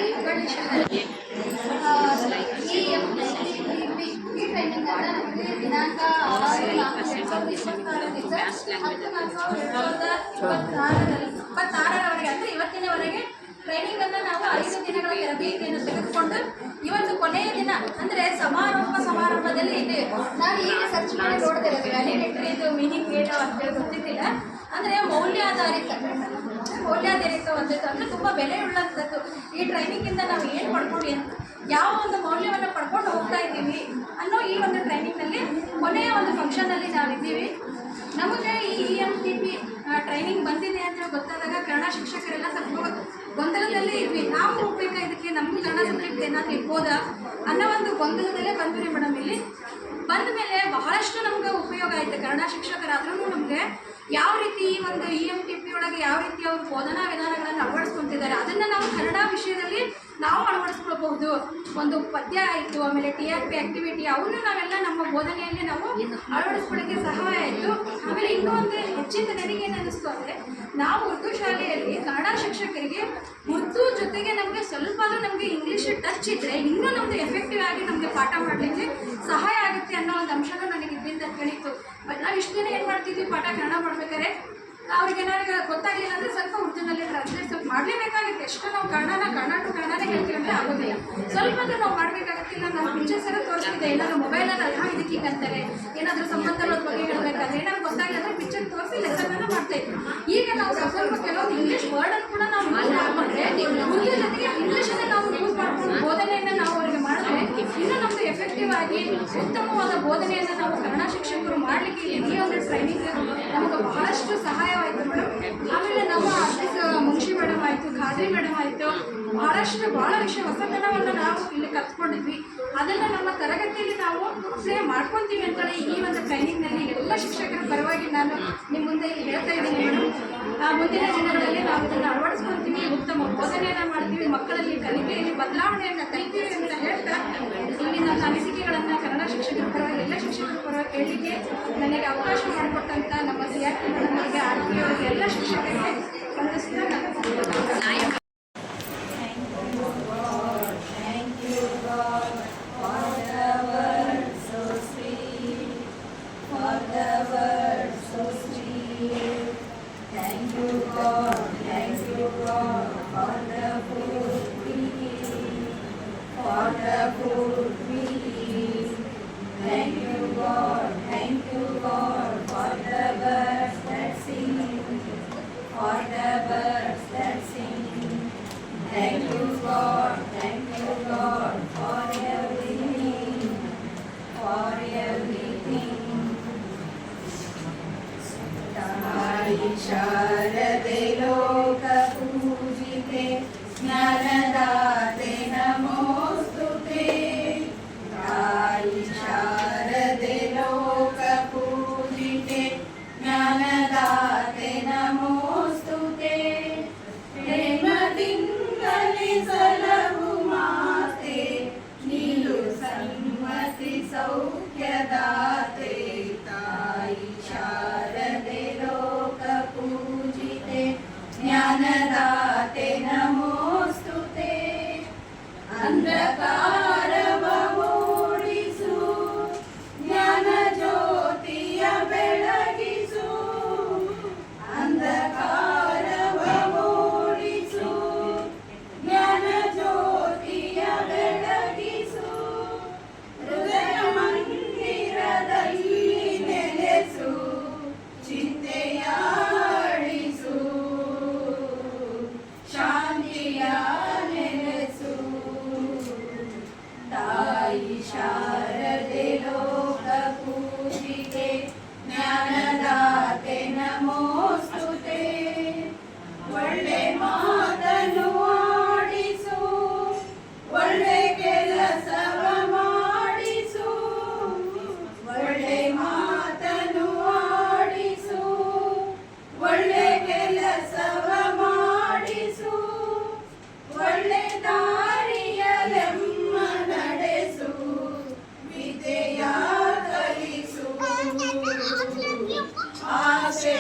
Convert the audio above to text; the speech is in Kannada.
ಹುಬ್ಬಳ್ಳಿ ಶಹರಕ್ಕೆ ಈ ಟ್ರೈನಿಂಗ್ ಅನ್ನು ನಮಗೆ ದಿನಾಂಕ 6/4/2026 ಅಂದರೆ ಇವತ್ತಿನವರೆಗೆ ಟ್ರೈನಿಂಗ್ ಅನ್ನು ನಾವು 5 ದಿನಗಳ ತರಬೇತಿಯನ್ನು ತೆಗೆದುಕೊಂಡು ಇವತ್ತು ಕೊನೆಯ ದಿನ ಅಂದರೆ ಸಮಾರಂಭದಲ್ಲಿ ಇದೆ. ನಾನು ಈಗ ಸರ್ಚ್ ಮಾಡಿ ನೋಡಿದೆ, ವ್ಯಾಲಿಡಿಟಿ ಇದು ಮೀನಿಂಗ್ ಏನು ಅಂತೇಳಿ ಗೊತ್ತಿದ್ದಿಲ್ಲ. ಅಂದರೆ ಮೌಲ್ಯಾಧಾರಿತವಾದದ್ದು ಅಂದರೆ ತುಂಬ ಬೆಲೆ ಉಳ್ಳಂಥದ್ದು. ಈ ಟ್ರೈನಿಂಗಿಂದ ನಾವು ಏನು ಪಡ್ಕೊಂಡು ಯಾವ ಒಂದು ಮೌಲ್ಯವನ್ನು ಪಡ್ಕೊಂಡು ಹೋಗ್ತಾ ಇದ್ದೀವಿ ಅನ್ನೋ ಈ ಒಂದು ಟ್ರೈನಿಂಗ್ನಲ್ಲಿ ಕೊನೆಯ ಒಂದು ಫಂಕ್ಷನಲ್ಲಿ ನಾವಿದ್ದೀವಿ. ನಮಗೆ ಈ EMTP ಟ್ರೈನಿಂಗ್ ಬಂದಿದೆ ಅಂತ ಗೊತ್ತಾದಾಗ ಕನ್ನಡ ಶಿಕ್ಷಕರೆಲ್ಲ ಸ್ವಲ್ಪ ಗೊಂದಲದಲ್ಲೇ ಇದ್ವಿ. ನಾವು ಹೋಗ್ಬೇಕಾ ಇದಕ್ಕೆ, ನಮ್ಮ ಕನ್ನಡ ಸಬ್ಜೆಕ್ಟ್ ಏನಾದರೂ ಇರ್ಬೋದಾ ಅನ್ನೋ ಒಂದು ಗೊಂದಲದಲ್ಲೇ ಬಂದ್ವಿ ಮೇಡಮ್. ಇಲ್ಲಿ ಬಂದ ಮೇಲೆ ಬಹಳಷ್ಟು ನಮ್ಗೆ ಉಪಯೋಗ ಆಯಿತು. ಕನ್ನಡ ಶಿಕ್ಷಕರಾದ್ರೂ ನಮಗೆ ಯಾವ ರೀತಿ ಈ ಒಂದು EMTP ಒಳಗೆ ಯಾವ ರೀತಿ ಅವರು ಬೋಧನಾ ವಿಧಾನಗಳನ್ನು ಅಳವಡಿಸ್ಕೊತಿದ್ದಾರೆ ಅದನ್ನು ನಾವು ಕನ್ನಡ ವಿಷಯದಲ್ಲಿ ನಾವು ಅಳವಡಿಸ್ಕೊಳ್ಬಹುದು. ಒಂದು ಪದ್ಯ ಆಯಿತು, ಆಮೇಲೆ TRP ಆ್ಯಕ್ಟಿವಿಟಿ ಅವನ್ನ ನಾವೆಲ್ಲ ನಮ್ಮ ಬೋಧನೆಯಲ್ಲಿ ನಾವು ಅಳವಡಿಸ್ಕೊಳ್ಳೋಕ್ಕೆ ಸಹಾಯ ಆಯಿತು. ಆಮೇಲೆ ಇನ್ನೂ ಒಂದು ಹೆಚ್ಚಿನ ನನಗೆ ಏನು ಅನ್ನಿಸ್ತು ಅಂದರೆ, ನಾವು ಉರ್ದು ಶಾಲೆಯಲ್ಲಿ ಕನ್ನಡ ಶಿಕ್ಷಕರಿಗೆ ಉರ್ದು ಜೊತೆಗೆ ನಮಗೆ ಸ್ವಲ್ಪ ನಮಗೆ ಇಂಗ್ಲೀಷ್ ಟಚ್ ಇದ್ದರೆ ಇನ್ನೂ ನಮ್ಮದು ಎಫೆಕ್ಟಿವ್ ಆಗಿ ನಮಗೆ ಪಾಠ ಮಾಡಲಿಕ್ಕೆ ಸಹಾಯ ಆಗುತ್ತೆ ಅನ್ನೋ ಒಂದು ಅಂಶನೂ ನನಗೆ ಇದರಿಂದ ತಿಳಿಯಿತು. ಬಟ್ ನಾವು ಇಷ್ಟು ದಿನ ಏನು ಮಾಡ್ತಿದ್ವಿ, ಪಾಠ ಕನ್ನಡ ಮಾಡ್ಬೇಕಾದ್ರೆ ಅವ್ರಿಗೆ ಏನಾದ್ರು ಗೊತ್ತಾಗಲಿಲ್ಲ ಅಂದರೆ ಸ್ವಲ್ಪ ಉರ್ದುನಲ್ಲಿ ಟ್ರಾನ್ಸ್ಲೇಟ್ ಸ್ವಲ್ಪ ಮಾಡಲೇಬೇಕಾಗುತ್ತೆ. ಎಷ್ಟು ನಾವು ಕನ್ನಡನೇ ಹೇಳ್ತೀವಿ ಅಂದರೆ ಆಗೋದಿಲ್ಲ. ಸ್ವಲ್ಪ ನಾವು ಮಾಡಬೇಕಾಗುತ್ತಿಲ್ಲ. ನಾನು ಪಿಕ್ಚರ್ಸ್ ಎಲ್ಲ ತೋರಿಸ್ತಿದ್ದೆ, ಏನಾದರೂ ಮೊಬೈಲಲ್ಲಿ ಇದಕ್ಕೆ ಹಿಂಗೆ ಅಂತಾರೆ, ಏನಾದರೂ ಸಂಬಂಧಗಳ ಬಗ್ಗೆ ಹೇಳಬೇಕಾದ್ರೆ ಏನಾದ್ರು ಗೊತ್ತಾಗಲಿಲ್ಲ ಅಂದರೆ ಪಿಕ್ಚರ್ ತೋರಿಸಿ ಲೆಸನನ್ನು ಮಾಡ್ತಾಯಿದ್ವಿ. ಈಗ ನಾವು ಸ್ವಲ್ಪ ಕೆಲವೊಂದು ಇಂಗ್ಲೀಷ್ ವರ್ಡನ್ನು ಕೂಡ ನಾವು ಯೂಸ್ ಮಾಡಿಕೊಂಡ್ರೆ ಉರ್ದು ಜೊತೆಗೆ ಇಂಗ್ಲೀಷನ್ನು ನಾವು ಯೂಸ್ ಮಾಡ್ಕೊಂಡು ಬೋಧನೆಯನ್ನು ನಾವು ಅವರಿಗೆ ಮಾಡಿದ್ರೆ ಇನ್ನೂ ನಮ್ಮದು ಎಫೆಕ್ಟಿವ್ ಆಗಿ ಉತ್ತಮವಾದ ಬೋಧನೆಯನ್ನು ನಾವು ಕನ್ನಡ ಶಿಕ್ಷಕರು ಮಾಡಲಿಕ್ಕೆ ಈ ಒಂದು ಟ್ರೈನಿಂಗ್ ನಮಗೆ ಬಹಳಷ್ಟು ಸಹಾಯವಾಯಿತು ಮೇಡಮ್. ಆಮೇಲೆ ನಮ್ಮ ಮುನ್ಷಿ ಮೇಡಮ್ ಆಯಿತು, ಖಾದ್ರಿ ಮೇಡಮ್ ಆಯಿತು, ಭಾಳ ವಿಷಯ ಹೊಸತನವನ್ನು ನಾವು ಇಲ್ಲಿ ಕಲ್ತ್ಕೊಂಡಿದ್ವಿ. ಅದನ್ನು ನಮ್ಮ ತರಗತಿಯಲ್ಲಿ ನಾವು ಅಪ್ಲೈ ಮಾಡ್ಕೊತೀವಿ ಅಂತೇಳಿ ಈ ಒಂದು ಟ್ರೈನಿಂಗ್ನಲ್ಲಿ ಎಲ್ಲ ಶಿಕ್ಷಕರ ಪರವಾಗಿ ನಾನು ನಿಮ್ಮ ಮುಂದೆ ಹೇಳ್ತಾ ಇದ್ದೀನಿ ಮೇಡಮ್. ಮುಂದಿನ ದಿನಗಳಲ್ಲಿ ನಾವು ಇದನ್ನು ಅಳವಡಿಸ್ಕೊತೀವಿ, ಉತ್ತಮ ಬೋಧನೆಯನ್ನು ಮಾಡ್ತೀವಿ, ಮಕ್ಕಳಲ್ಲಿ ಕಲಿಕೆಯಲ್ಲಿ ಬದಲಾವಣೆಯನ್ನು ಕಲಿತೀವಿ ಅಂತ ಹೇಳ್ತಾ ಇಲ್ಲಿ ನನ್ನ ಅನಿಸಿಕೆಗಳನ್ನು ಕನ್ನಡ ಶಿಕ್ಷಕರ ಪರವಾಗಿ ಎಲ್ಲ ಶಿಕ್ಷಕರ ಪರವಾಗಿ ಹೇಳಲಿಕ್ಕೆ ನನಗೆ ಅವಕಾಶ ಮಾಡಿಕೊಟ್ಟಂಥ ನಮ್ಮ CRP ಮೇಡಮ್ ಅವರಿಗೆ, RP ಅವರಿಗೆ, ಎಲ್ಲ ಶಿಕ್ಷಕರಿಗೆ ವಂದಿಸ್ತಾ ಶಾರದೆ ಲೋಕ ಪೂಜಿತೆ ಜ್ಞಾನದಾತೆ ನಮೋಸ್ತುತೆ. ತಾಯಿ ಶಾರದೆ ಲೋಕ ಪೂಜಿತೆ ಜ್ಞಾನದಾತೆ ನಮೋಸ್ತುತೆ. ಪ್ರೇಮದಿಂದಲೇ ಸಲಹು ಮಾತೆ ನೀನು ಸನ್ಮತಿ ಸೌಖ್ಯದಾತೆ. ತಾಯಿ ಶಾರದೆ ಲೋಕ ಪೂಜಿತೆ ಜ್ಞಾನದಾತೆ ನಮೋಸ್ತುತೆ. ಅಂಧಕಾರವ ಮೂಡಿಸು ಜ್ಞಾನ ಜ್ಯೋತಿಯ ಬೆಳಗಿಸು. ಅಂಧಕಾರವ ಮೂಡಿಸು ಜ್ಞಾನ ಜ್ಯೋತಿಯ ಬೆಳಗಿಸು. ಹೃದಯ ಮಂದಿರದಲ್ಲಿ ನೆಲೆಸು ಚಿಂತೆಯ ಅಳಿಸು. ಶಾಂತಿಯ ನೆಲೆಸು. ತಾಯಿ ಶಾರದೆ ಲೋಕ ಪೂಜಿತೆ ಜ್ಞಾನದಾತೆ ನಮೋಸ್ತುತೆ. ಒಳ್ಳೆ ಮಾತನು ಆಡಿಸು ಒಳ್ಳೆ ಕೆಲಸವ ಮಾಡಿಸು. ಒಳ್ಳೆ ಮಾತನು ಆಡಿಸು ಒಳ್ಳೆ ಕೆಲಸವ ಮಾಡಿಸು. ಒಳ್ಳೆ ದಾರಿಯಲೆಮ್ಮ ನಡೆಸು ವಿದ್ಯೆಯ ಕಲಿಸು. ಆಸೆ